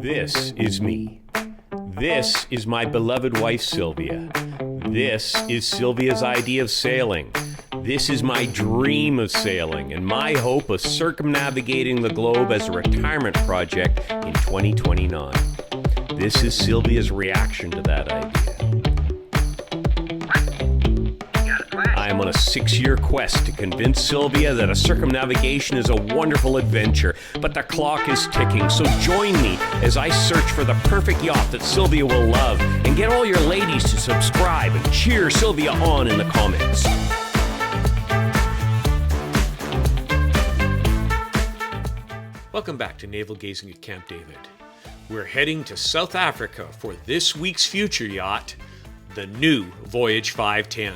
This is me. This is my beloved wife, Sylvia. This is Sylvia's idea of sailing. This is my dream of sailing and my hope of circumnavigating the globe as a retirement project in 2029. This is Sylvia's reaction to that idea. I am on a 6-year quest to convince Sylvia that a circumnavigation is a wonderful adventure, but the clock is ticking, so join me as I search for the perfect yacht that Sylvia will love, and get all your ladies to subscribe and cheer Sylvia on in the comments. Welcome back to Naval Gazing at Camp David. We're heading to South Africa for this week's future yacht, the new Voyage 510.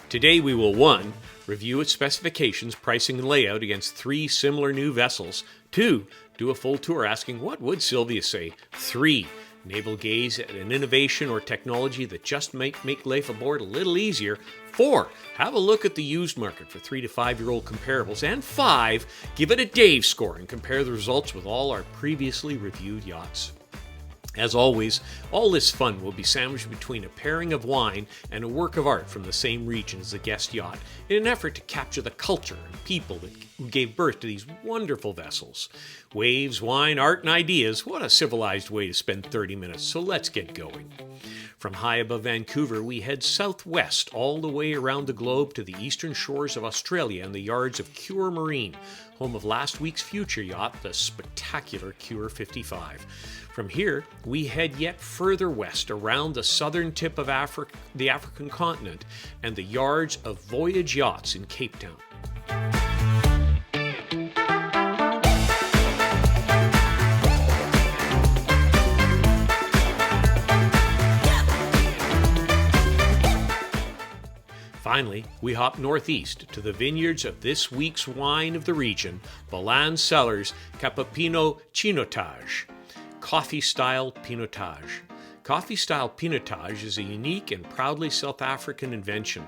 Today we will 1. Review its specifications, pricing, and layout against 3 similar new vessels. 2. Do a full tour asking what would Sylvia say. 3. Naval gaze at an innovation or technology that just might make life aboard a little easier. 4. Have a look at the used market for 3 to 5-year-old comparables. And 5. Give it a Dave score and compare the results with all our previously reviewed yachts. As always, all this fun will be sandwiched between a pairing of wine and a work of art from the same region as the guest yacht, in an effort to capture the culture and people who gave birth to these wonderful vessels. Waves, wine, art, and ideas, what a civilized way to spend 30 minutes, so let's get going. From high above Vancouver, we head southwest all the way around the globe to the eastern shores of Australia and the yards of Cure Marine, home of last week's future yacht, the spectacular Cure 55. From here, we head yet further west around the southern tip of the African continent and the yards of Voyage Yachts in Cape Town. Finally, we hop northeast to the vineyards of this week's wine of the region, Bolan Cellars Cappuccino Chinotage. Coffee-style Pinotage. Coffee-style Pinotage is a unique and proudly South African invention.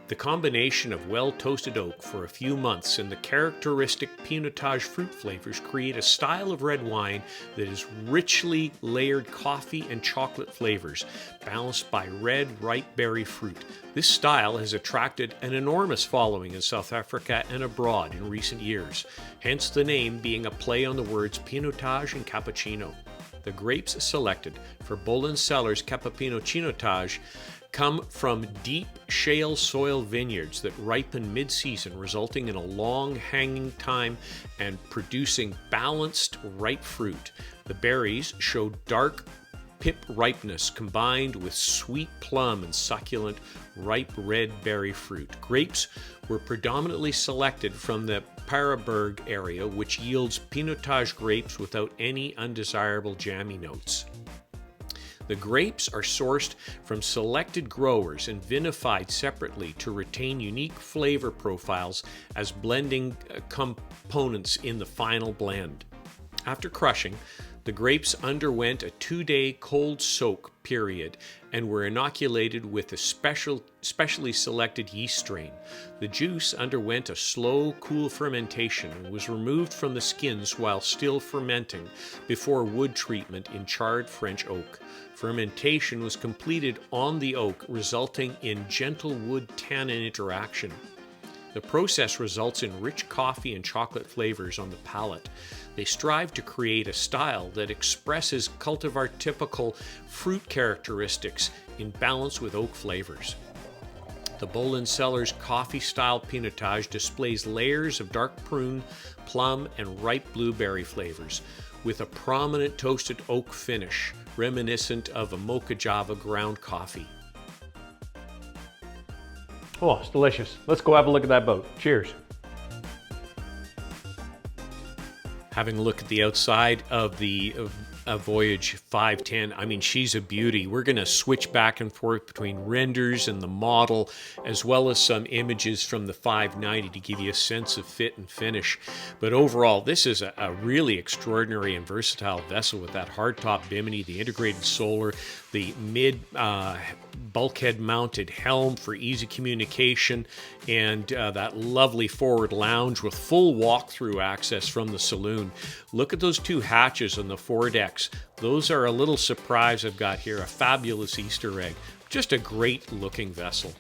The combination of well-toasted oak for a few months and the characteristic Pinotage fruit flavors create a style of red wine that is richly layered coffee and chocolate flavors, balanced by red, ripe berry fruit. This style has attracted an enormous following in South Africa and abroad in recent years, hence the name being a play on the words Pinotage and cappuccino. The grapes selected for Bolan Cellars Cappuccino Chinotage come from deep shale soil vineyards that ripen mid-season, resulting in a long hanging time and producing balanced, ripe fruit. The berries show dark pip ripeness combined with sweet plum and succulent, ripe red berry fruit. Grapes were predominantly selected from the Paraburg area, which yields Pinotage grapes without any undesirable jammy notes. The grapes are sourced from selected growers and vinified separately to retain unique flavor profiles as blending components in the final blend. After crushing, the grapes underwent a 2-day cold soak period and were inoculated with a specially selected yeast strain. The juice underwent a slow, cool fermentation and was removed from the skins while still fermenting before wood treatment in charred French oak. Fermentation was completed on the oak, resulting in gentle wood-tannin interaction. The process results in rich coffee and chocolate flavors on the palate. They strive to create a style that expresses cultivar-typical fruit characteristics in balance with oak flavors. The Bolan Cellars Coffee-style Pinotage displays layers of dark prune, plum, and ripe blueberry flavors, with a prominent toasted oak finish, reminiscent of a Mocha Java ground coffee. Oh, it's delicious. Let's go have a look at that boat. Cheers. Having a look at the outside of the Voyage 510, I mean, she's a beauty. We're going to switch back and forth between renders and the model, as well as some images from the 590 to give you a sense of fit and finish. But overall, this is a really extraordinary and versatile vessel with that hardtop bimini, the integrated solar, the mid bulkhead mounted helm for easy communication, and that lovely forward lounge with full walk-through access from the saloon. Look at those two hatches on the foredecks. Those are a little surprise I've got here, a fabulous Easter egg. Just a great looking vessel.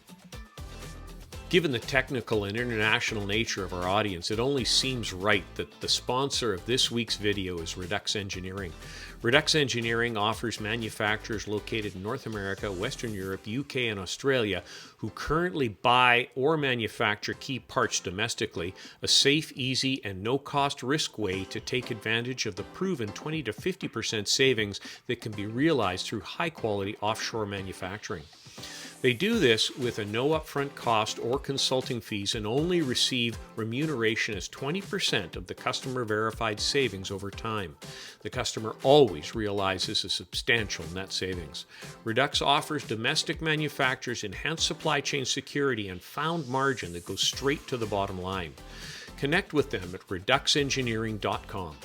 Given the technical and international nature of our audience, it only seems right that the sponsor of this week's video is Redux Engineering. Redux Engineering offers manufacturers located in North America, Western Europe, UK, and Australia who currently buy or manufacture key parts domestically a safe, easy, and no-cost risk way to take advantage of the proven 20 to 50% savings that can be realized through high-quality offshore manufacturing. They do this with a no upfront cost or consulting fees and only receive remuneration as 20% of the customer verified savings over time. The customer always realizes a substantial net savings. Redux offers domestic manufacturers enhanced supply chain security and found margin that goes straight to the bottom line. Connect with them at reduxengineering.com.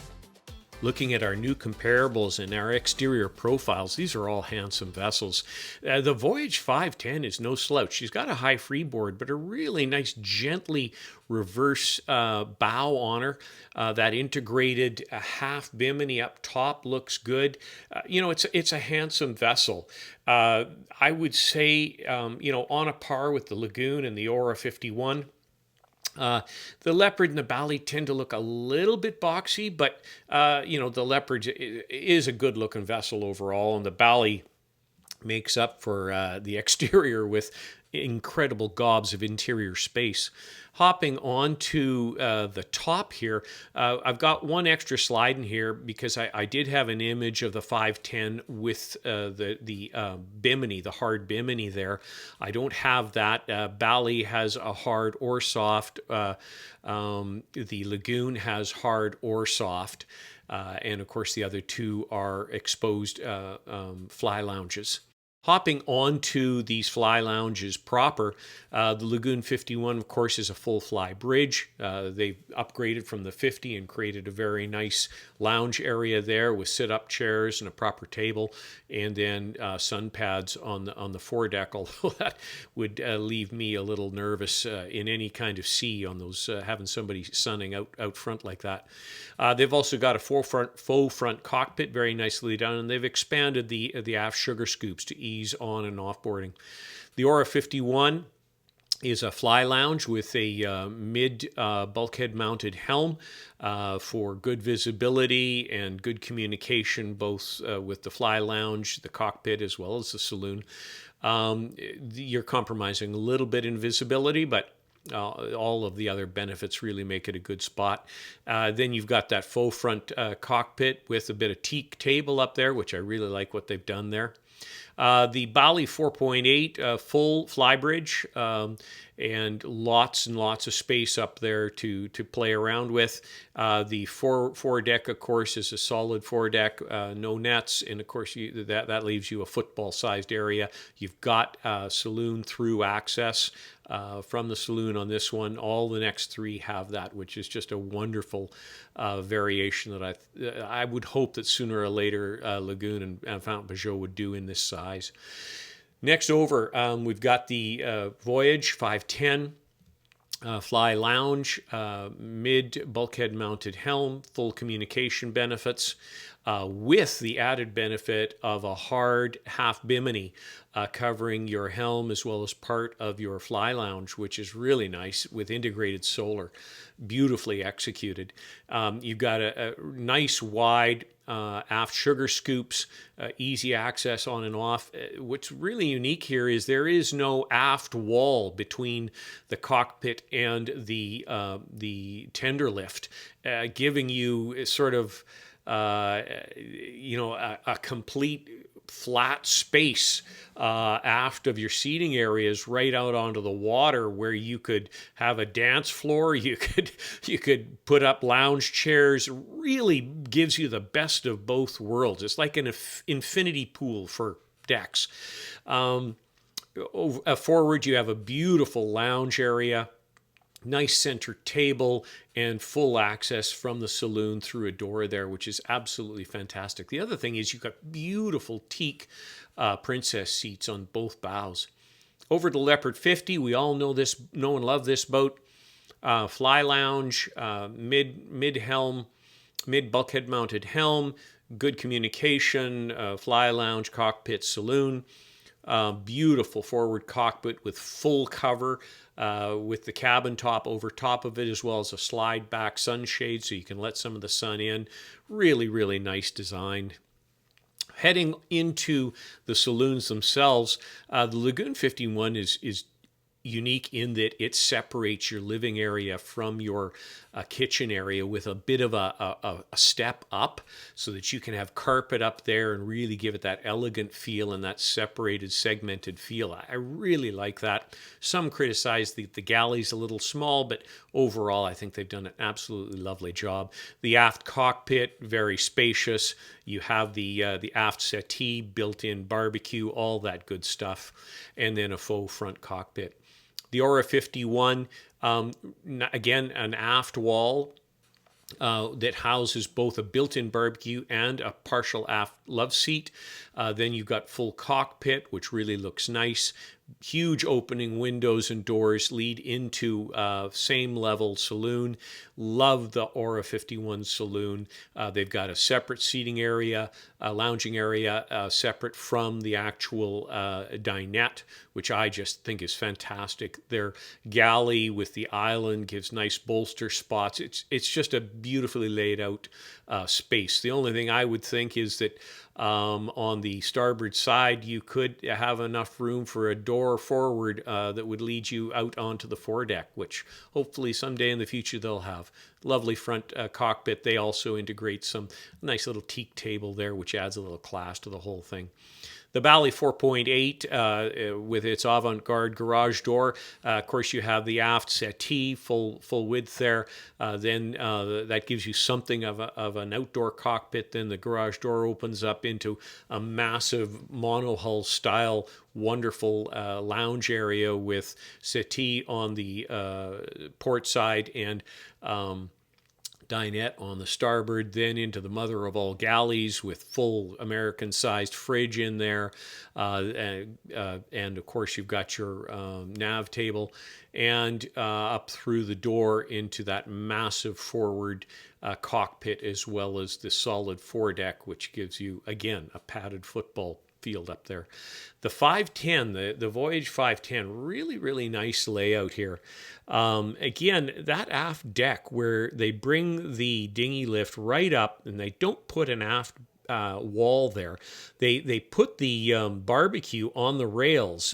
Looking at our new comparables and our exterior profiles, these are all handsome vessels. The Voyage 510 is no slouch. She's got a high freeboard, but a really nice, gently reverse bow on her. That integrated half bimini up top looks good. It's a handsome vessel. I would say, on a par with the Lagoon and the Aura 51. The Leopard and the Bally tend to look a little bit boxy, but, the Leopard is a good-looking vessel overall, and the Bally makes up for the exterior with incredible gobs of interior space. Hopping onto the top here, I've got one extra slide in here because I did have an image of the 510 with the bimini, the hard bimini there. I don't have that. Bally has a hard or soft. The Lagoon has hard or soft. And of course, the other two are exposed fly lounges. Hopping onto these fly lounges proper, the Lagoon 51, of course, is a full fly bridge. They've upgraded from the 50 and created a very nice lounge area there with sit-up chairs and a proper table, and then sun pads on the foredeck, although that would leave me a little nervous in any kind of sea on those, having somebody sunning out front like that. They've also got a faux front cockpit, very nicely done, and they've expanded the aft sugar scoops to ease on and offboarding. The Aura 51 is a fly lounge with a mid bulkhead mounted helm for good visibility and good communication, both with the fly lounge, the cockpit, as well as the saloon. You're compromising a little bit in visibility, but all of the other benefits really make it a good spot. Then you've got that faux front cockpit with a bit of teak table up there, which I really like what they've done there. The Bally 4.8 full flybridge, and lots of space up there to play around with. The foredeck, of course, is a solid foredeck, no nets, and of course that leaves you a football-sized area. You've got saloon through access from the saloon on this one. All the next three have that, which is just a wonderful variation that I would hope that sooner or later Lagoon and Fountain Pajot would do in this size. Next over, we've got the Voyage 510 fly lounge, mid bulkhead mounted helm, full communication benefits, with the added benefit of a hard half bimini covering your helm as well as part of your fly lounge, which is really nice with integrated solar, beautifully executed. You've got a nice wide aft sugar scoops, easy access on and off. What's really unique here is there is no aft wall between the cockpit and the tender lift, giving you sort of a complete flat space aft of your seating areas right out onto the water, where you could have a dance floor, you could put up lounge chairs. Really gives you the best of both worlds. It's like an infinity pool for decks. Forward, you have a beautiful lounge area. Nice center table and full access from the saloon through a door there, which is absolutely fantastic. The other thing is you've got beautiful teak princess seats on both bows. Over to Leopard 50, we all know and love this boat. Fly lounge, mid helm, mid bulkhead mounted helm, good communication, fly lounge, cockpit, saloon. Beautiful forward cockpit with full cover, with the cabin top over top of it, as well as a slide back sunshade so you can let some of the sun in. Really, really nice design. Heading into the saloons themselves, the Lagoon 51 is unique in that it separates your living area from your kitchen area with a bit of a step up, so that you can have carpet up there and really give it that elegant feel and that separated, segmented feel. I really like that. Some criticize the galley's a little small, but overall I think they've done an absolutely lovely job. The aft cockpit, very spacious. You have the aft settee, built-in barbecue, all that good stuff, and then a faux front cockpit. The Aura 51, again, an aft wall that houses both a built-in barbecue and a partial aft love seat. Then you've got full cockpit, which really looks nice. Huge opening windows and doors lead into same level saloon. Love the Aura 51 saloon. They've got a separate seating area, a lounging area, separate from the actual dinette, which I just think is fantastic. Their galley with the island gives nice bolster spots. It's just a beautifully laid out space. The only thing I would think is that on the starboard side, you could have enough room for a door forward that would lead you out onto the foredeck, which hopefully someday in the future they'll have. Lovely front cockpit. They also integrate some nice little teak table there, which adds a little class to the whole thing. The Bally 4.8 with its avant-garde garage door. Of course, you have the aft settee, full width there. Then that gives you something of an outdoor cockpit. Then the garage door opens up into a massive monohull style, wonderful lounge area with settee on the port side and dinette on the starboard, then into the mother of all galleys with full American-sized fridge in there, and of course you've got your nav table, and up through the door into that massive forward cockpit, as well as the solid foredeck, which gives you, again, a padded football field up there. The 510, the Voyage 510, really, really nice layout here. Again, that aft deck where they bring the dinghy lift right up and they don't put an aft wall there. They put the barbecue on the rails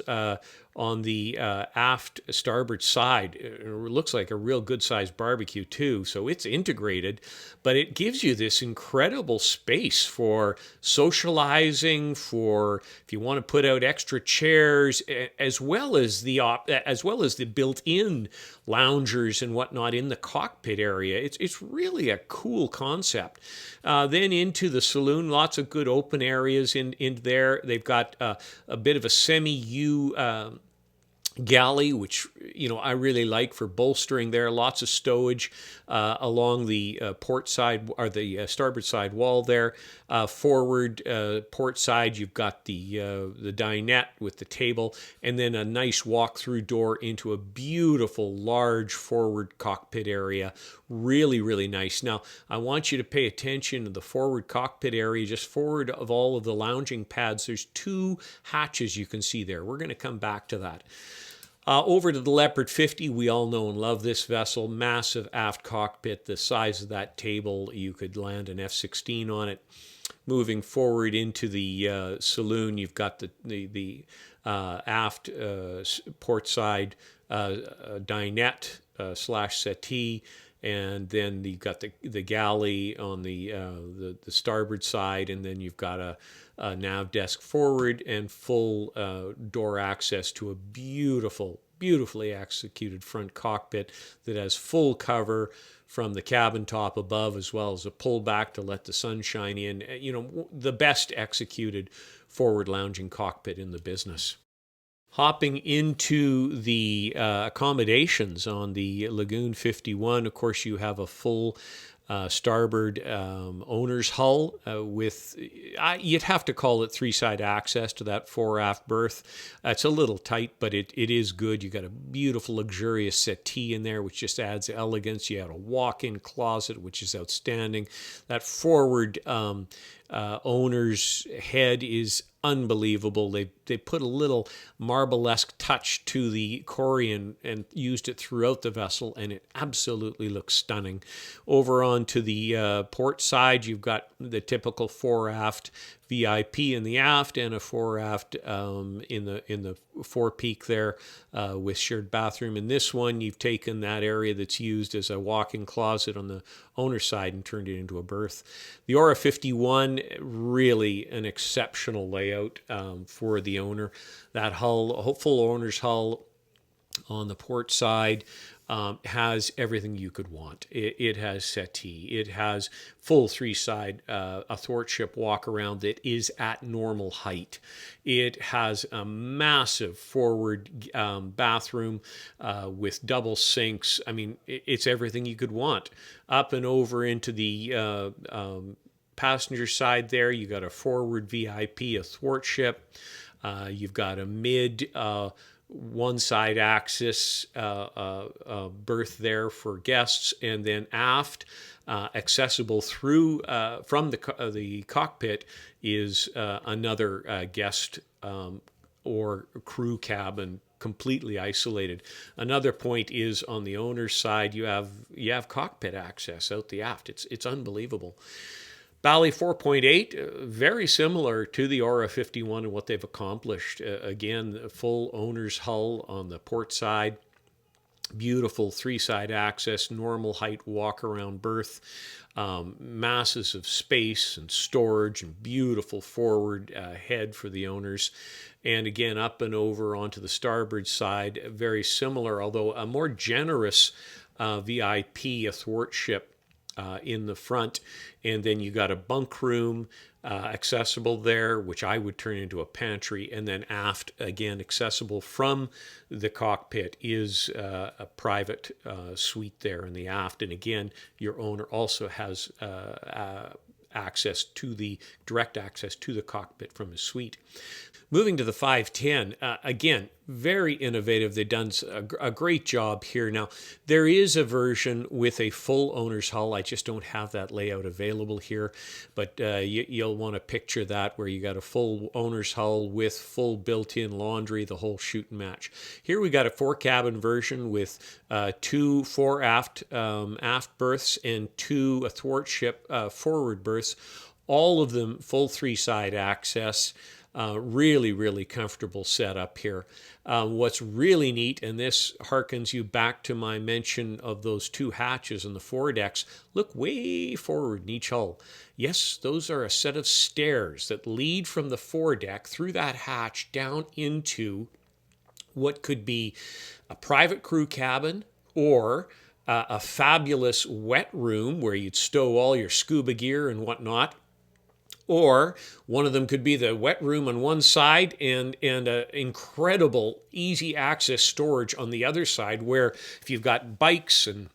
on the aft starboard side. It looks like a real good-sized barbecue too, so it's integrated, but it gives you this incredible space for socializing, for if you want to put out extra chairs, as well as the built-in loungers and whatnot in the cockpit area. It's really a cool concept. Then into the saloon, lots of good open areas in there. They've got a bit of a semi-U galley, which I really like for bolstering there. Lots of stowage along the port side or the starboard side wall there. Forward port side, you've got the dinette with the table, and then a nice walk-through door into a beautiful large forward cockpit area. Really, really nice. Now, I want you to pay attention to the forward cockpit area, just forward of all of the lounging pads. There's 2 hatches you can see there. We're going to come back to that. Over to the Leopard 50, we all know and love this vessel. Massive aft cockpit, the size of that table, you could land an F-16 on it. Moving forward into the saloon, you've got the aft port side dinette slash settee, and then you've got the galley on the starboard side, and then you've got a nav desk forward and full door access to a beautifully executed front cockpit that has full cover from the cabin top above, as well as a pullback to let the sun shine in. The best executed forward lounging cockpit in the business. Hopping into the accommodations on the Lagoon 51, of course, you have a full starboard owner's hull with, you'd have to call it three-side access to that fore-aft berth. It's a little tight, but it is good. You got a beautiful, luxurious settee in there, which just adds elegance. You have a walk-in closet, which is outstanding. That forward owner's head is unbelievable. They put a little marble-esque touch to the Corian and used it throughout the vessel, and it absolutely looks stunning. Over onto the port side, you've got the typical fore-aft VIP in the aft and a fore-aft in the forepeak there with shared bathroom. In this one, you've taken that area that's used as a walk-in closet on the owner's side and turned it into a berth. The Aura 51, really an exceptional layout for the owner. That hull, a full owner's hull on the port side, has everything you could want. It has settee. It has full three-side athwartship walk-around that is at normal height. It has a massive forward bathroom with double sinks. I mean, it's everything you could want. Up and over into the passenger side there, you got a forward VIP athwartship. You've got a mid one side axis berth there for guests, and then aft, accessible through from the cockpit, is another guest or crew cabin, completely isolated. Another point is on the owner's side, you have cockpit access out the aft. It's unbelievable. Bally 4.8, very similar to the Aura 51 and what they've accomplished. Again, full owner's hull on the port side, beautiful three-side access, normal height walk-around berth, masses of space and storage, and beautiful forward head for the owners. And again, up and over onto the starboard side, very similar, although a more generous VIP athwartship in the front. And then you got a bunk room accessible there, which I would turn into a pantry. And then aft, again, accessible from the cockpit, is a private suite there in the aft. And again, your owner also has direct access to the cockpit from his suite. Moving to the 510, again, very innovative. They've done a great job here. Now, there is a version with a full owner's hull. I just don't have that layout available here, but you'll want to picture that, where you got a full owner's hull with full built-in laundry, the whole shoot and match. Here we got a 4-cabin version with 2 fore-aft aft berths and 2 athwartship forward berths, all of them full 3-side access. Really, really comfortable setup here. What's really neat, and this harkens you back to my mention of those 2 hatches on the foredecks, look way forward in each hull. Yes, those are a set of stairs that lead from the foredeck through that hatch down into what could be a private crew cabin or a fabulous wet room where you'd stow all your scuba gear and whatnot. Or one of them could be the wet room on one side and incredible easy access storage on the other side, where if you've got bikes and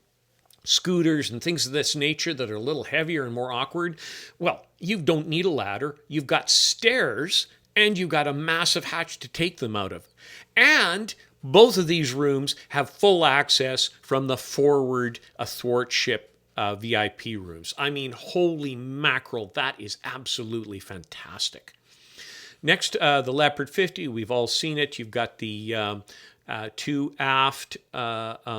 scooters and things of this nature that are a little heavier and more awkward, well, you don't need a ladder. You've got stairs and you've got a massive hatch to take them out of. And both of these rooms have full access from the forward athwartship VIP rooms. I mean, holy mackerel, that is absolutely fantastic. Next, the Leopard 50, we've all seen it. You've got the 2 aft, 4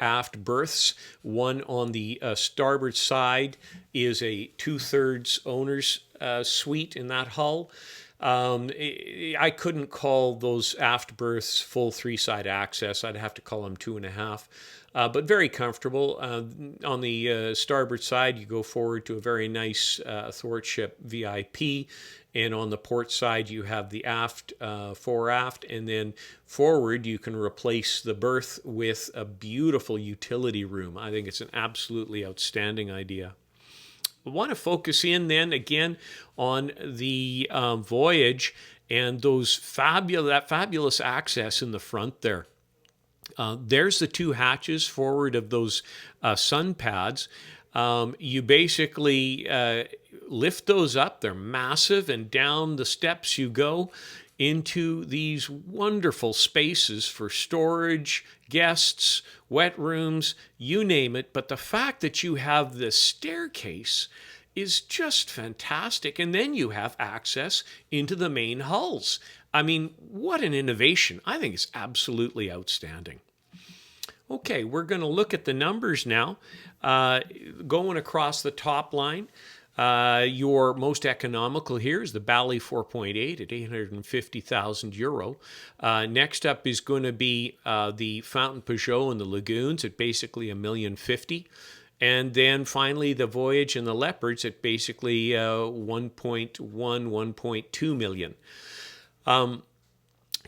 aft berths. One on the starboard side is a 2/3 owner's suite in that hull. I couldn't call those aft berths full 3-side access. I'd have to call them 2.5. But very comfortable. On the starboard side, you go forward to a very nice athwartship VIP. And on the port side, you have the aft, fore-aft. And then forward, you can replace the berth with a beautiful utility room. I think it's an absolutely outstanding idea. I want to focus in then again on the Voyage And that fabulous access in the front there. There's the two hatches forward of those sun pads. You basically lift those up. They're massive, and down the steps you go into these wonderful spaces for storage, guests, wet rooms, you name it. But the fact that you have this staircase is just fantastic. And then you have access into the main hulls. I mean, what an innovation. I think it's absolutely outstanding. Okay, we're going to look at the numbers now. Going across the top line, your most economical here is the Bally 4.8 at €850,000. Next up is going to be the Fountain Pajot and the Lagoons at basically $1,050,000. And then finally the Voyage and the Leopards at basically 1.2 million.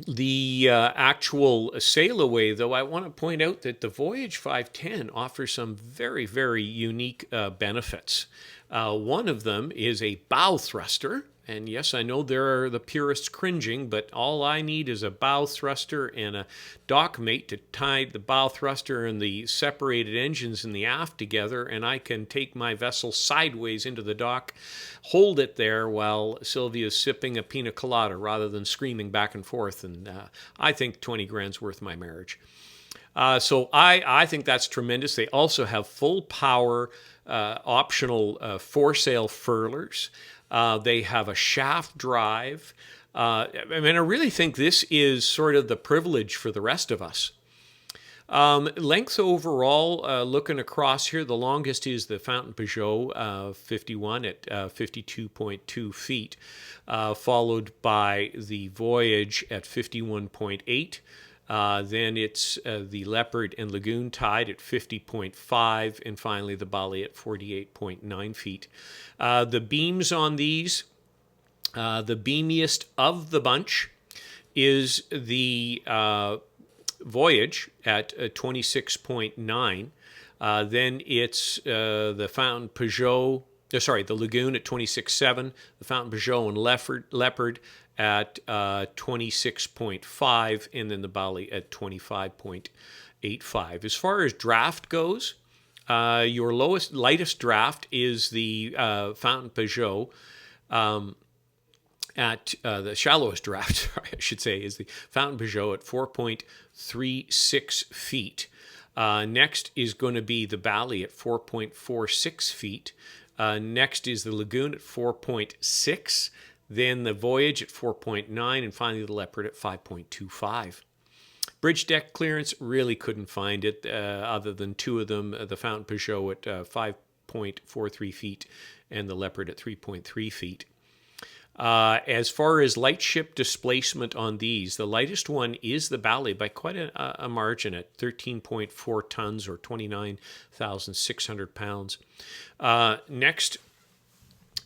The actual sail away, though, I want to point out that the Voyage 510 offers some very, very unique benefits. One of them is a bow thruster. And yes, I know there are the purists cringing, but all I need is a bow thruster and a dock mate to tie the bow thruster and the separated engines in the aft together, and I can take my vessel sideways into the dock, hold it there while Sylvia's sipping a pina colada rather than screaming back and forth. And I think 20 grand's worth my marriage. So I think that's tremendous. They also have full power optional foresail furlers. They have a shaft drive. I mean, I really think this is sort of the privilege for the rest of us. Length overall, looking across here, the longest is the Fountain Pajot 51 at 52.2 feet, followed by the Voyage at 51.8. Then it's the Leopard and Lagoon tied at 50.5, and finally the Bally at 48.9 feet. The beams on these, the beamiest of the bunch is the Voyage at 26.9. Then it's the Fountain Pajot, the Lagoon at 26.7, the Fountain Pajot and Leopard at 26.5, and then the Bally at 25.85. As far as draft goes, your lightest draft is the Fountain Pajot. At the shallowest draft, I should say, is the Fountain Pajot at 4.36 feet. Next is going to be the Bally at 4.46 feet. Next is the Lagoon at 4.6. Then the Voyage at 4.9, and finally the Leopard at 5.25. Bridge deck clearance, really couldn't find it other than two of them, the Fountain Pajot at 5.43 feet and the Leopard at 3.3 feet. As far as light ship displacement on these, the lightest one is the Bally by quite a margin at 13.4 tons or 29,600 pounds. Next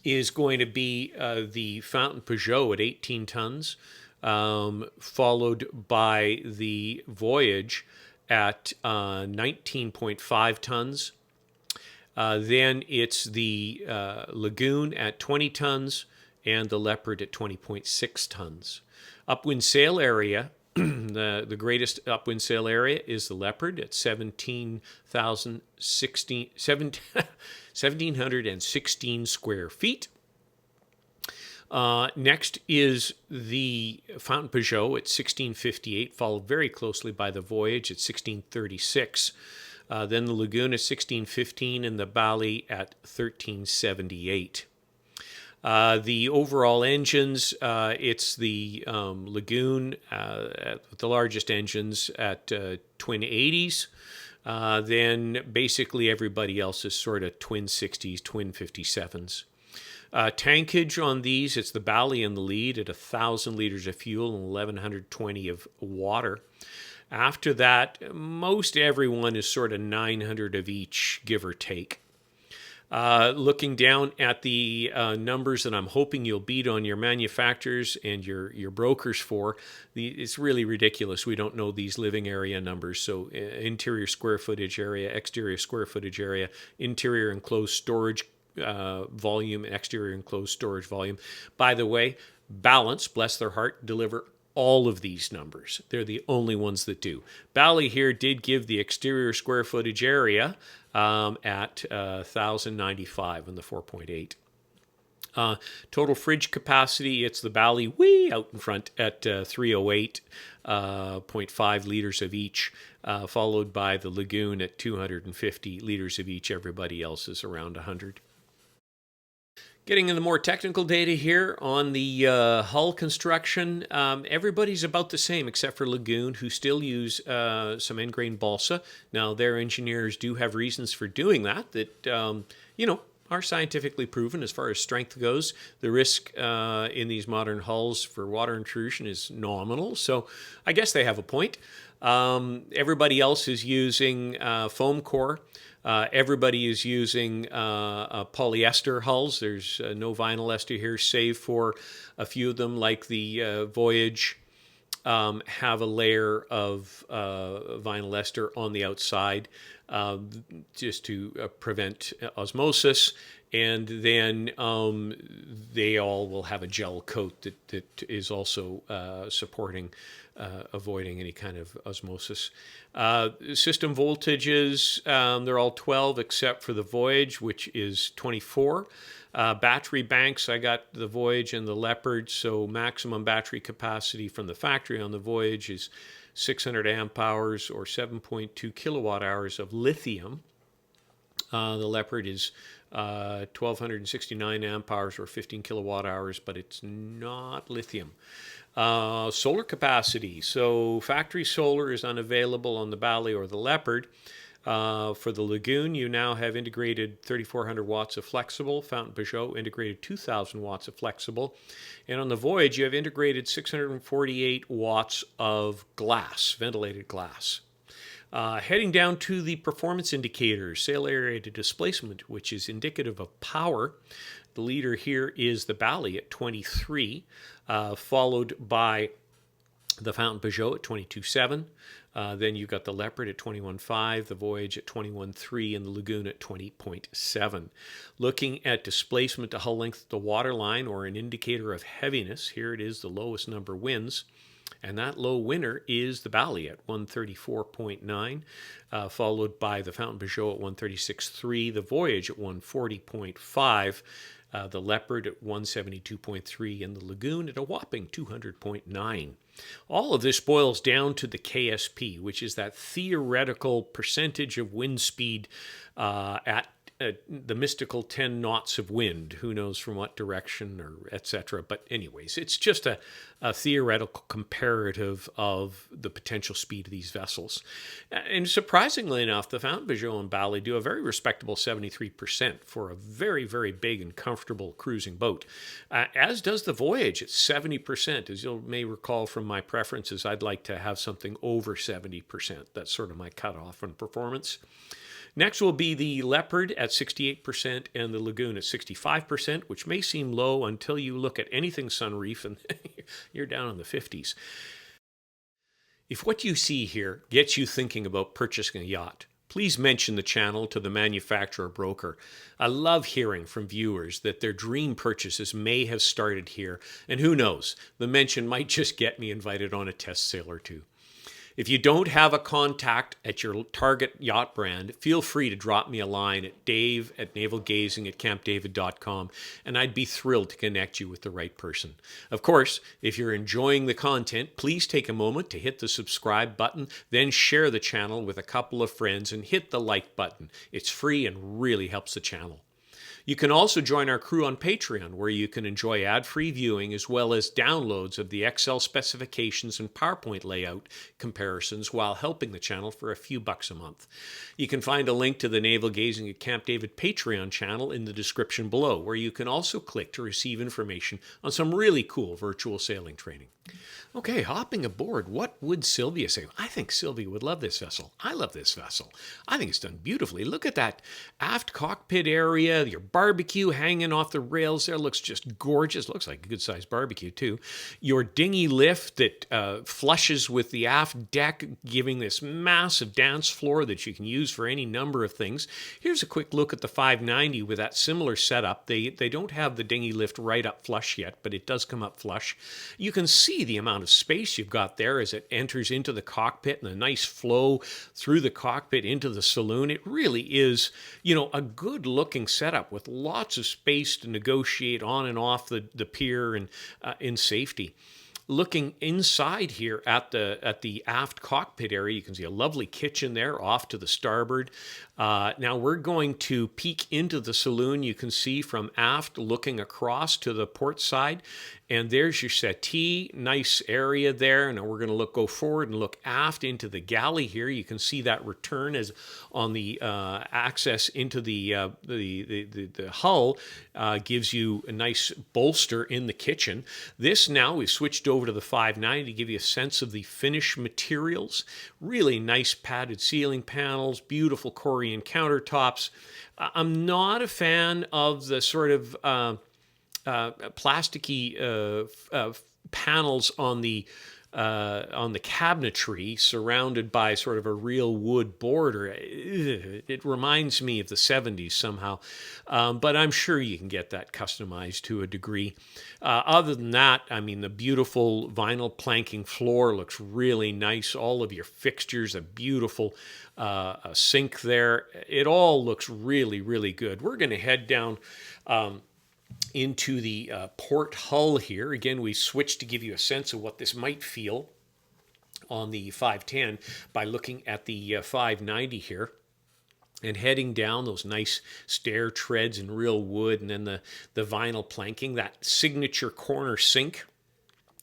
is going to be the Fountain Pajot at 18 tons, followed by the Voyage at 19.5 tons. Then it's the Lagoon at 20 tons and the Leopard at 20.6 tons. Upwind sail area, the greatest upwind sail area is the Leopard at 1,716 square feet. Next is the Fountain Pajot at 1658, followed very closely by the Voyage at 1636. Then the Lagoon at 1615 and the Bally at 1378. The overall engines, it's the Lagoon with the largest engines at twin 80s. Then basically everybody else is sort of twin 60s, twin 57s. Tankage on these, it's the Bally in the lead at 1,000 liters of fuel and 1,120 of water. After that, most everyone is sort of 900 of each, give or take. Looking down at the numbers that I'm hoping you'll beat on your manufacturers and your brokers for, it's really ridiculous. We don't know these living area numbers. So interior square footage area, exterior square footage area, interior enclosed storage volume, exterior enclosed storage volume. By the way, Balance, bless their heart, deliver all of these numbers. They're the only ones that do. Bally here did give the exterior square footage area at 1,095 on the 4.8. Total fridge capacity, it's the Bally way out in front at 308.5 liters of each, followed by the Lagoon at 250 liters of each. Everybody else is around 100. Getting into more technical data here on the hull construction, everybody's about the same except for Lagoon, who still use some end-grain balsa. Now, their engineers do have reasons for doing that are scientifically proven as far as strength goes. The risk in these modern hulls for water intrusion is nominal, so I guess they have a point. Everybody else is using foam core. Everybody is using polyester hulls. There's no vinyl ester here, save for a few of them, like the Voyage, have a layer of vinyl ester on the outside just to prevent osmosis. And then they all will have a gel coat that is also supporting avoiding any kind of osmosis. System voltages, they're all 12 except for the Voyage, which is 24. Battery banks, I got the Voyage and the Leopard, so maximum battery capacity from the factory on the Voyage is 600 amp hours or 7.2 kilowatt hours of lithium. The Leopard is 1,269 amp hours or 15 kilowatt hours, but it's not lithium. Solar capacity. So factory solar is unavailable on the Bally or the Leopard. For the Lagoon, you now have integrated 3,400 watts of flexible. Fountain Peugeot integrated 2,000 watts of flexible. And on the Voyage, you have integrated 648 watts of glass, ventilated glass. Heading down to the performance indicators, sail area to displacement, which is indicative of power. The leader here is the Bally at 23, followed by the Fountain Peugeot at 22.7. Then you've got the Leopard at 21.5, the Voyage at 21.3, and the Lagoon at 20.7. Looking at displacement to hull length to waterline, or an indicator of heaviness, here it is, the lowest number wins. And that low winner is the Bally at 134.9, followed by the Fountain Peugeot at 136.3, the Voyage at 140.5, the Leopard at 172.3, and the Lagoon at a whopping 200.9. All of this boils down to the KSP, which is that theoretical percentage of wind speed at the mystical 10 knots of wind. Who knows from what direction or etc. But anyways, it's just a theoretical comparative of the potential speed of these vessels. And surprisingly enough, the Fountain Peugeot and Bally do a very respectable 73% for a very, very big and comfortable cruising boat. As does the Voyage at 70%. As you may recall from my preferences, I'd like to have something over 70%. That's sort of my cutoff on performance. Next will be the Leopard at 68% and the Lagoon at 65%, which may seem low until you look at anything Sunreef and you're down in the 50s. If what you see here gets you thinking about purchasing a yacht, please mention the channel to the manufacturer broker. I love hearing from viewers that their dream purchases may have started here, and who knows, the mention might just get me invited on a test sail or two. If you don't have a contact at your target yacht brand, feel free to drop me a line at dave@navalgazing@campdavid.com, and I'd be thrilled to connect you with the right person. Of course, if you're enjoying the content, please take a moment to hit the subscribe button, then share the channel with a couple of friends and hit the like button. It's free and really helps the channel. You can also join our crew on Patreon, where you can enjoy ad-free viewing as well as downloads of the Excel specifications and PowerPoint layout comparisons while helping the channel for a few bucks a month. You can find a link to the Naval Gazing at Camp David Patreon channel in the description below, where you can also click to receive information on some really cool virtual sailing training. Okay, hopping aboard, what would Sylvia say? I think Sylvia would love this vessel. I love this vessel. I think it's done beautifully. Look at that aft cockpit area, your barbecue hanging off the rails there. Looks just gorgeous. Looks like a good-sized barbecue, too. Your dinghy lift that flushes with the aft deck, giving this massive dance floor that you can use for any number of things. Here's a quick look at the 590 with that similar setup. They don't have the dinghy lift right up flush yet, but it does come up flush. You can see the amount of space you've got there as it enters into the cockpit and the nice flow through the cockpit into the saloon. It really is, a good looking setup with lots of space to negotiate on and off the pier and in safety. Looking inside here at the aft cockpit area, you can see a lovely kitchen there off to the starboard. Now we're going to peek into the saloon. You can see from aft looking across to the port side. And there's your settee, nice area there. Now we're going to go forward and look aft into the galley here. You can see that return as on the access into the hull gives you a nice bolster in the kitchen. This now we've switched over to the 590 to give you a sense of the finish materials. Really nice padded ceiling panels, beautiful Korean countertops. I'm not a fan of the sort of plasticky panels on the cabinetry surrounded by sort of a real wood border. It reminds me of the 70s somehow, but I'm sure you can get that customized to a degree. Other than that, I mean, the beautiful vinyl planking floor looks really nice. All of your fixtures, a beautiful sink there. It all looks really, really good. We're going to head down into the port hull here. Again, we switched to give you a sense of what this might feel on the 510 by looking at the 590 here and heading down those nice stair treads in real wood and then the vinyl planking. That signature corner sink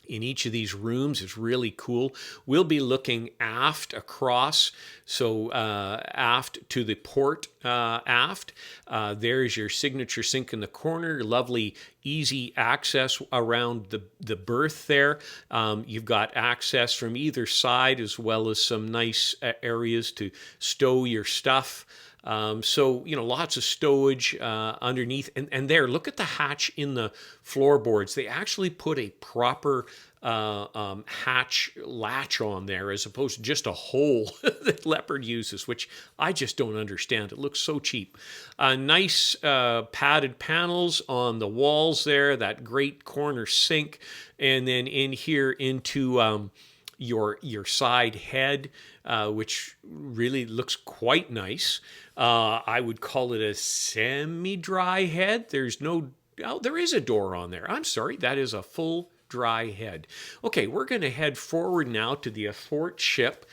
in each of these rooms is really cool. We'll be looking aft across, so aft to the port aft. There's your signature sink in the corner, lovely easy access around the berth there. You've got access from either side as well as some nice areas to stow your stuff. So, lots of stowage underneath. And there, look at the hatch in the floorboards. They actually put a proper hatch latch on there as opposed to just a hole that Leopard uses, which I just don't understand. It looks so cheap. Nice padded panels on the walls there, that great corner sink, and then in here into your side head, which really looks quite nice. I would call it a semi-dry head. There is a door on there. I'm sorry, that is a full dry head. Okay, we're going to head forward now to the athwartship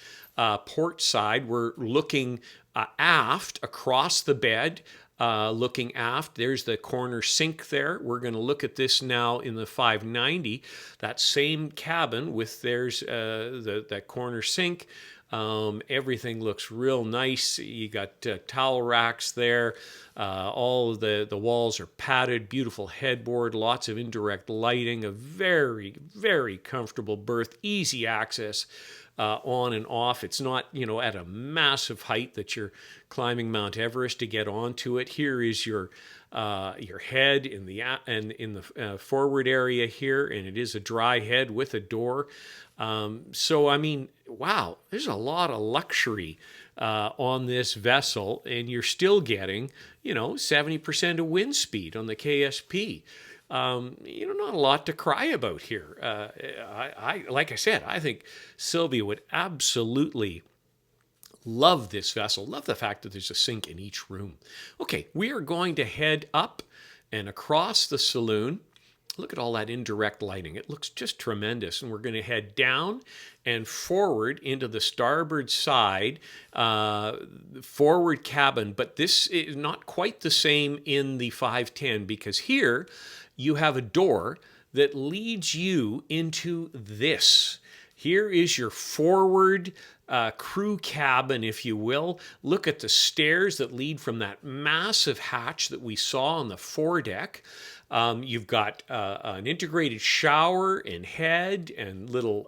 port side. We're looking aft across the bed. Looking aft, there's the corner sink there. We're going to look at this now in the 590. That same cabin with there's that corner sink. Everything looks real nice. You got towel racks there. All of the walls are padded, beautiful headboard, lots of indirect lighting, a very, very comfortable berth, easy access on and off. It's not, at a massive height that you're climbing Mount Everest to get onto it. Here is your head in the forward area here, and it is a dry head with a door. So, I mean, wow, there's a lot of luxury on this vessel, and you're still getting, 70% of wind speed on the KSP. Not a lot to cry about here. Like I said, I think Sylvia would absolutely love this vessel. Love the fact that there's a sink in each room. Okay, we are going to head up and across the saloon. Look at all that indirect lighting. It looks just tremendous. And we're going to head down and forward into the starboard side, forward cabin. But this is not quite the same in the 510 because here you have a door that leads you into this. Here is your forward crew cabin, if you will. Look at the stairs that lead from that massive hatch that we saw on the foredeck. You've got an integrated shower and head and little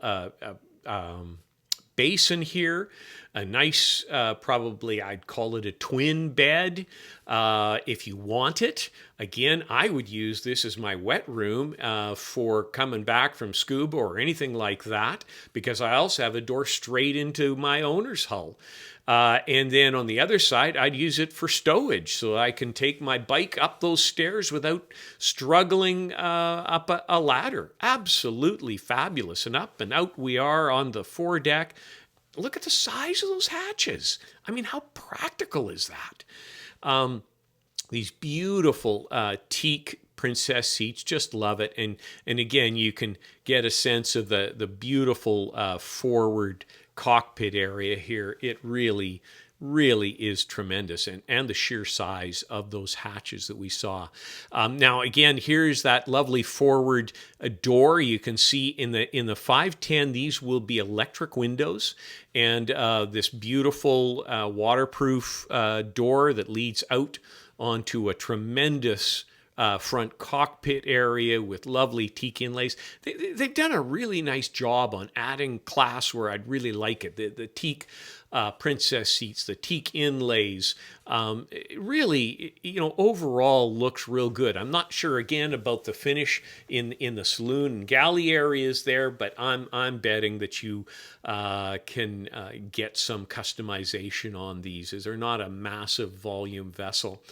basin here, a nice, probably I'd call it a twin bed if you want it. Again, I would use this as my wet room for coming back from scuba or anything like that, because I also have a door straight into my owner's hull. And then on the other side, I'd use it for stowage so I can take my bike up those stairs without struggling up a ladder. Absolutely fabulous. And up and out we are on the foredeck. Look at the size of those hatches. I mean, how practical is that? These beautiful teak princess seats, just love it. And again, you can get a sense of the beautiful forward cockpit area here. It really is tremendous, and the sheer size of those hatches that we saw. Now again, here's that lovely forward door. You can see in the 510, these will be electric windows, and this beautiful waterproof door that leads out onto a tremendous front cockpit area with lovely teak inlays. They've done a really nice job on adding class where I'd really like it. The teak princess seats, the teak inlays, really, overall looks real good. I'm not sure again about the finish in the saloon and galley areas there, but I'm betting that you can get some customization on these, as they're not a massive volume vessel.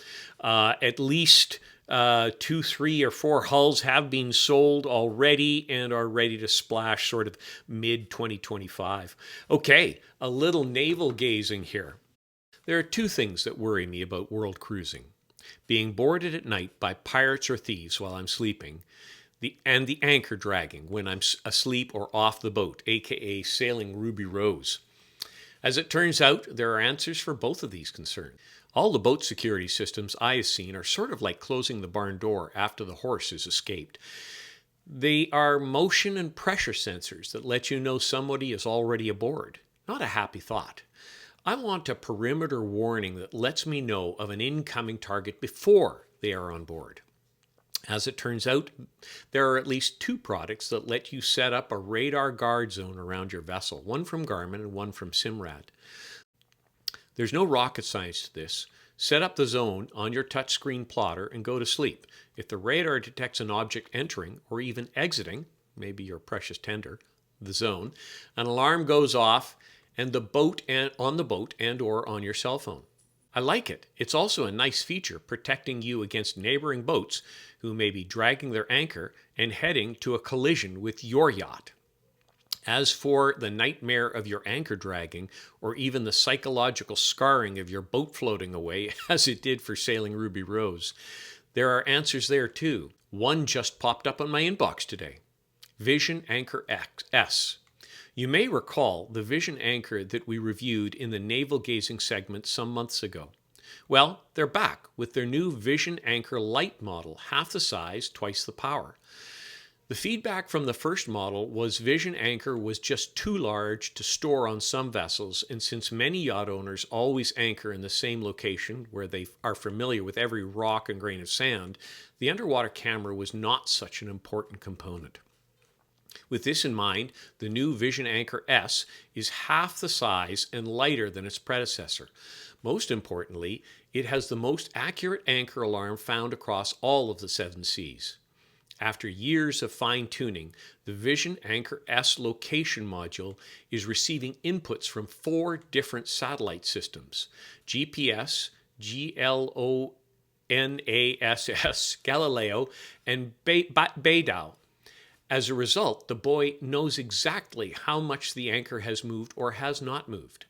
At least 2, 3, or 4 hulls have been sold already and are ready to splash sort of mid-2025. Okay, a little naval gazing here. There are 2 things that worry me about world cruising: being boarded at night by pirates or thieves while I'm sleeping, and the anchor dragging when I'm asleep or off the boat, aka sailing Ruby Rose. As it turns out, there are answers for both of these concerns. All the boat security systems I have seen are sort of like closing the barn door after the horse has escaped. They are motion and pressure sensors that let you know somebody is already aboard. Not a happy thought. I want a perimeter warning that lets me know of an incoming target before they are on board. As it turns out, there are at least 2 products that let you set up a radar guard zone around your vessel, one from Garmin and one from Simrad. There's no rocket science to this. Set up the zone on your touchscreen plotter and go to sleep. If the radar detects an object entering or even exiting, maybe your precious tender, the zone, an alarm goes off on the boat and or on your cell phone. I like it. It's also a nice feature protecting you against neighboring boats who may be dragging their anchor and heading to a collision with your yacht. As for the nightmare of your anchor dragging, or even the psychological scarring of your boat floating away, as it did for sailing Ruby Rose, there are answers there too. One just popped up on my inbox today. Vision Anchor S. You may recall the Vision Anchor that we reviewed in the Naval Gazing segment some months ago. Well, they're back with their new Vision Anchor Lite model, half the size, twice the power. The feedback from the first model was Vision Anchor was just too large to store on some vessels, and since many yacht owners always anchor in the same location where they are familiar with every rock and grain of sand, the underwater camera was not such an important component. With this in mind, the new Vision Anchor S is half the size and lighter than its predecessor. Most importantly, it has the most accurate anchor alarm found across all of the 7 seas. After years of fine-tuning, the Vision Anchor S location module is receiving inputs from 4 different satellite systems: GPS, GLONASS, Galileo, and Beidou. As a result, the buoy knows exactly how much the anchor has moved or has not moved.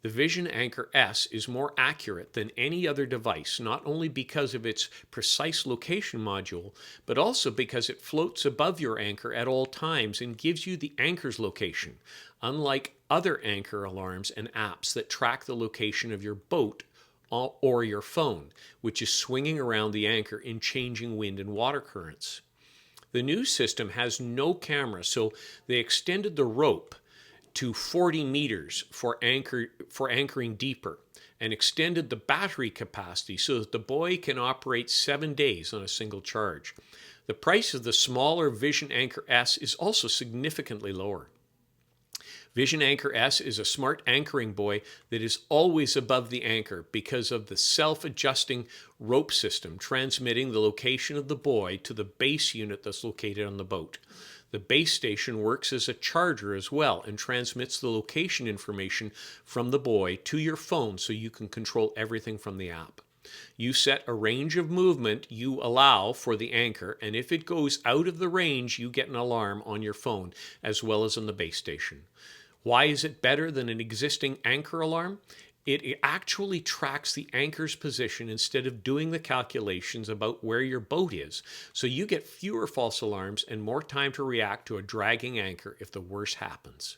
The Vision Anchor S is more accurate than any other device, not only because of its precise location module, but also because it floats above your anchor at all times and gives you the anchor's location, unlike other anchor alarms and apps that track the location of your boat or your phone, which is swinging around the anchor in changing wind and water currents. The new system has no camera, so they extended the rope to 40 meters for anchoring deeper, and extended the battery capacity so that the buoy can operate 7 days on a single charge. The price of the smaller Vision Anchor S is also significantly lower. Vision Anchor S is a smart anchoring buoy that is always above the anchor because of the self-adjusting rope system transmitting the location of the buoy to the base unit that's located on the boat. The base station works as a charger as well and transmits the location information from the buoy to your phone so you can control everything from the app. You set a range of movement you allow for the anchor, and if it goes out of the range, you get an alarm on your phone as well as on the base station. Why is it better than an existing anchor alarm? It actually tracks the anchor's position instead of doing the calculations about where your boat is. So you get fewer false alarms and more time to react to a dragging anchor if the worst happens.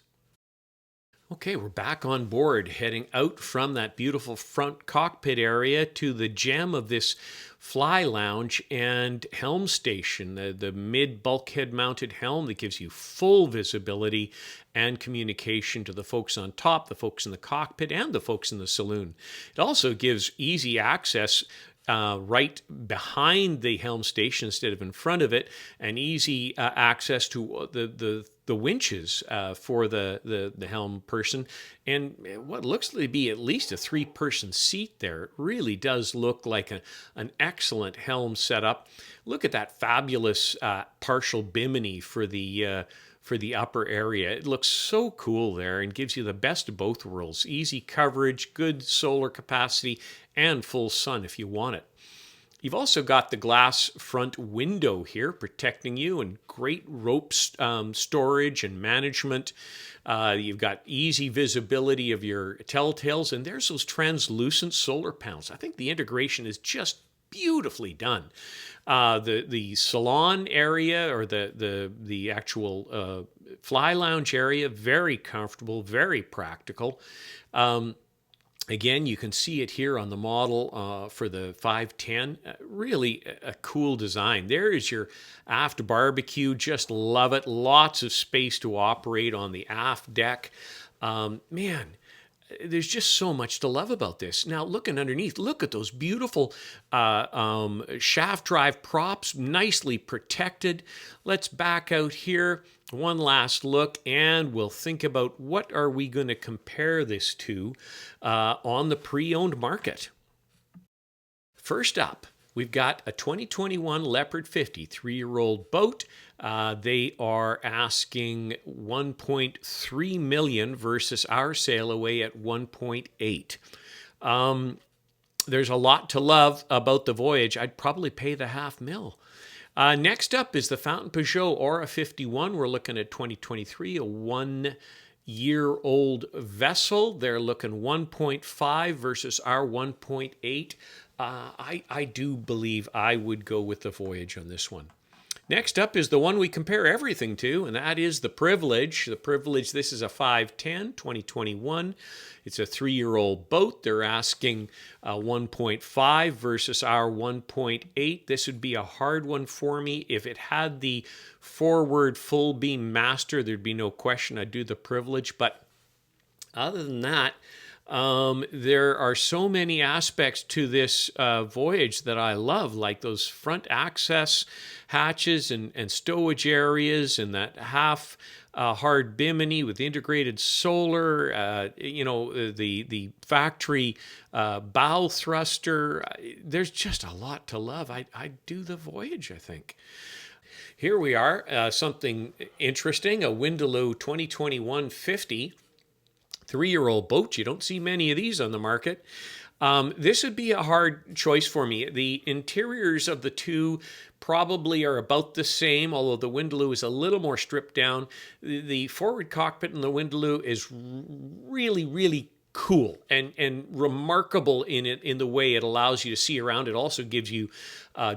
Okay, we're back on board, heading out from that beautiful front cockpit area to the gem of this fly lounge and helm station, the mid-bulkhead mounted helm that gives you full visibility and communication to the folks on top, the folks in the cockpit, and the folks in the saloon. It also gives easy access right behind the helm station instead of in front of it, and easy access to the winches for the helm person, and what looks to be at least a 3-person seat there. It really does look like an excellent helm setup. Look at that fabulous partial bimini for the upper area. It looks so cool there and gives you the best of both worlds. Easy coverage, good solar capacity, and full sun if you want it. You've also got the glass front window here protecting you, and great rope storage and management. You've got easy visibility of your telltales, and there's those translucent solar panels. I think the integration is just beautifully done. The salon area, or the actual fly lounge area, very comfortable, very practical. Again, you can see it here on the model for the 510. Really a cool design. There is your aft barbecue. Just love it. Lots of space to operate on the aft deck. Man, there's just so much to love about this. Now, looking underneath, look at those beautiful shaft drive props, nicely protected. Let's back out here. One last look, and we'll think about what are we going to compare this to on the pre-owned market. First up, we've got a 2021 Leopard 50 3-year-old boat. They are asking $1.3 million versus our sail away at $1.8. There's a lot to love about the Voyage. I'd probably pay the $500,000. Next up is the Fountain Peugeot Aura 51. We're looking at 2023, a 1-year-old vessel. They're looking 1.5 versus our 1.8. I do believe I would go with the Voyage on this one. Next up is the one we compare everything to, and that is the Privilege. The Privilege, this is a 510, 2021. It's a 3-year-old boat. They're asking 1.5 versus our 1.8. This would be a hard one for me. If it had the forward full beam master, there'd be no question I'd do the Privilege. But other than that, there are so many aspects to this Voyage that I love, like those front access hatches and stowage areas, and that half hard bimini with integrated solar, the factory bow thruster. There's just a lot to love. I'd do the Voyage, I think. Here we are, something interesting, a Windaloo 2021 50. 3-year-old boat. You don't see many of these on the market. This would be a hard choice for me. The interiors of the two probably are about the same, although the Windaloo is a little more stripped down. The forward cockpit in the Windaloo is really, really cool and remarkable in the way it allows you to see around. It also gives you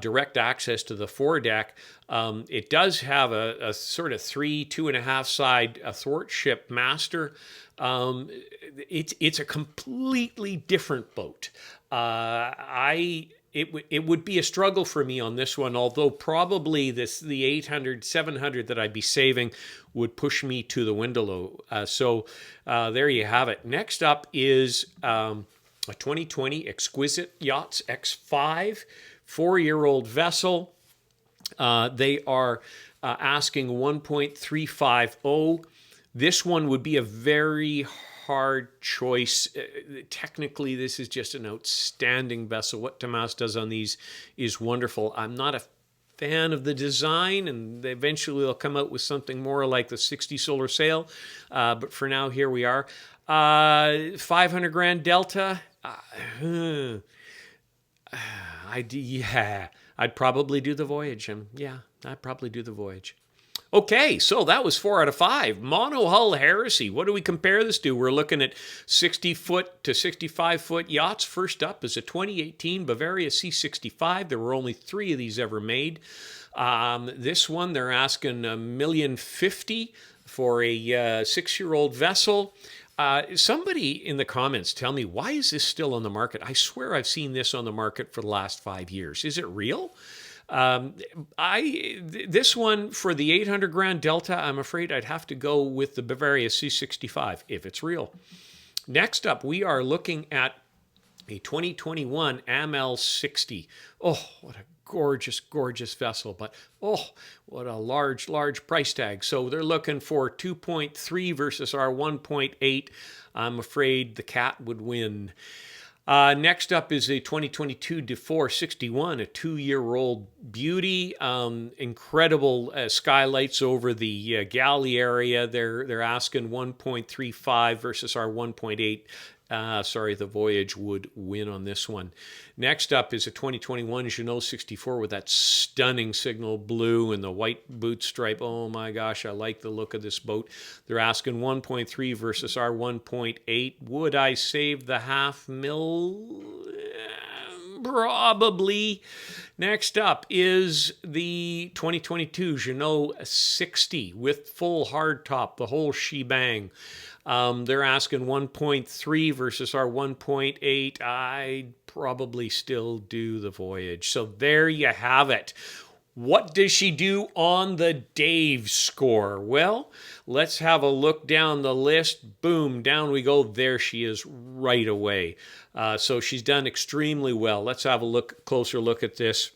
direct access to the foredeck. It does have a sort of 2.5 side thwartship master. It's a completely different boat. It would be a struggle for me on this one, although probably the 800, 700 that I'd be saving would push me to the Windaloo. So there you have it. Next up is a 2020 Exquisite Yachts X5, 4-year-old vessel. They are asking 1.350. This one would be a very hard choice. Technically, this is just an outstanding vessel. What Tomas does on these is wonderful. I'm not a fan of the design, and eventually they'll come out with something more like the 60 Solar Sail. But for now, here we are. 500 grand Delta. I'd probably do the Voyage. I'd probably do the Voyage. Okay, so that was 4 out of 5. Monohull heresy. What do we compare this to? We're looking at 60-foot to 65-foot yachts. First up is a 2018 Bavaria C65. There were only 3 of these ever made. This one, they're asking $1,050,000 for a 6-year-old vessel. Somebody in the comments tell me, why is this still on the market? I swear I've seen this on the market for the last 5 years. Is it real? This one for the 800 grand Delta, I'm afraid I'd have to go with the Bavaria C65 if it's real. Next up, we are looking at a 2021 AML 60. Oh, what a gorgeous, gorgeous vessel, but oh, what a large, large price tag. So they're looking for 2.3 versus our 1.8. I'm afraid the Cat would win. Next up is a 2022 DeFore 61, a 2-year-old beauty. Incredible skylights over the galley area. They're asking 1.35 versus our 1.8. The Voyage would win on this one. Next up is a 2021 Jeanneau 64 with that stunning signal blue and the white boot stripe. Oh my gosh, I like the look of this boat. They're asking 1.3 versus our 1.8. Would I save the $500,000? Probably. Next up is the 2022 Jeanneau 60 with full hardtop, the whole shebang. They're asking 1.3 versus our 1.8. I'd probably still do the Voyage. So there you have it. What does she do on the Dave score? Well, let's have a look down the list. Boom, down we go. There she is right away. So she's done extremely well. Let's have a closer look at this.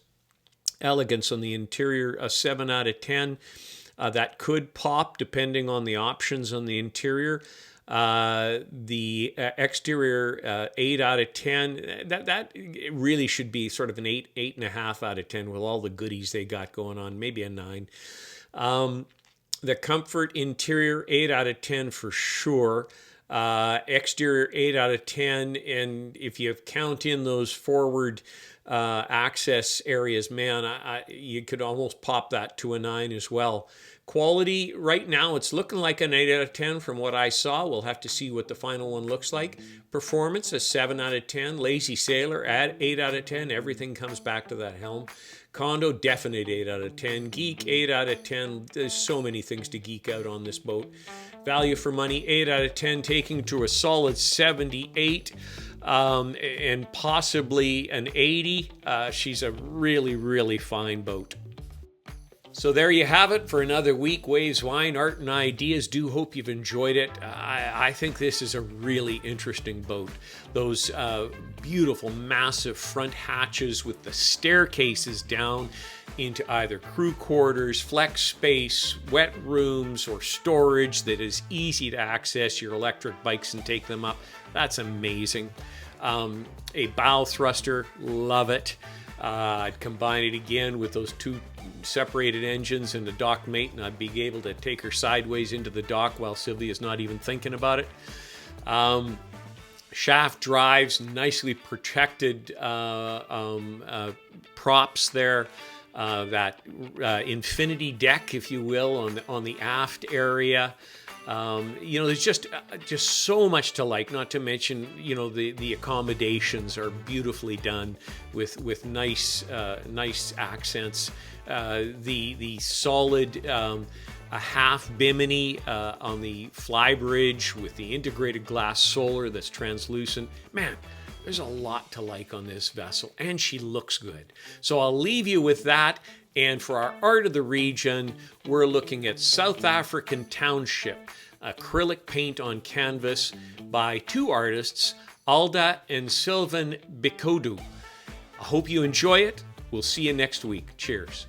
Elegance on the interior, a 7 out of 10. That could pop depending on the options on the interior. The exterior, 8 out of 10. That really should be sort of an 8.5 out of 10 with all the goodies they got going on. Maybe a 9. The comfort interior, 8 out of 10 for sure. Exterior, 8 out of 10. And if you count in those forward access areas, man, you could almost pop that to a 9 as well. Quality, right now, it's looking like an 8 out of 10 from what I saw. We'll have to see what the final one looks like. Performance, a 7 out of 10. Lazy Sailor, at 8 out of 10. Everything comes back to that helm. Condo, definite 8 out of 10. Geek, 8 out of 10. There's so many things to geek out on this boat. Value for money, 8 out of 10, taking to a solid 78. And possibly an 80. She's a really, really fine boat. So there you have it for another week. Waves, Wine, Art, and Ideas. Do hope you've enjoyed it. I think this is a really interesting boat. Those beautiful, massive front hatches with the staircases down into either crew quarters, flex space, wet rooms, or storage that is easy to access your electric bikes and take them up. That's amazing. A bow thruster, love it. I'd combine it again with those 2 separated engines and the dock mate, and I'd be able to take her sideways into the dock while Sylvia's not even thinking about it. Shaft drives, nicely protected props there. That infinity deck, if you will, on the aft area. There's just so much to like, not to mention, the accommodations are beautifully done with nice accents. The solid a half bimini on the flybridge with the integrated glass solar that's translucent. Man, there's a lot to like on this vessel, and she looks good. So I'll leave you with that. And for our art of the region, we're looking at South African Township, acrylic paint on canvas by 2 artists, Alda and Sylvan Bikodu. I hope you enjoy it. We'll see you next week. Cheers.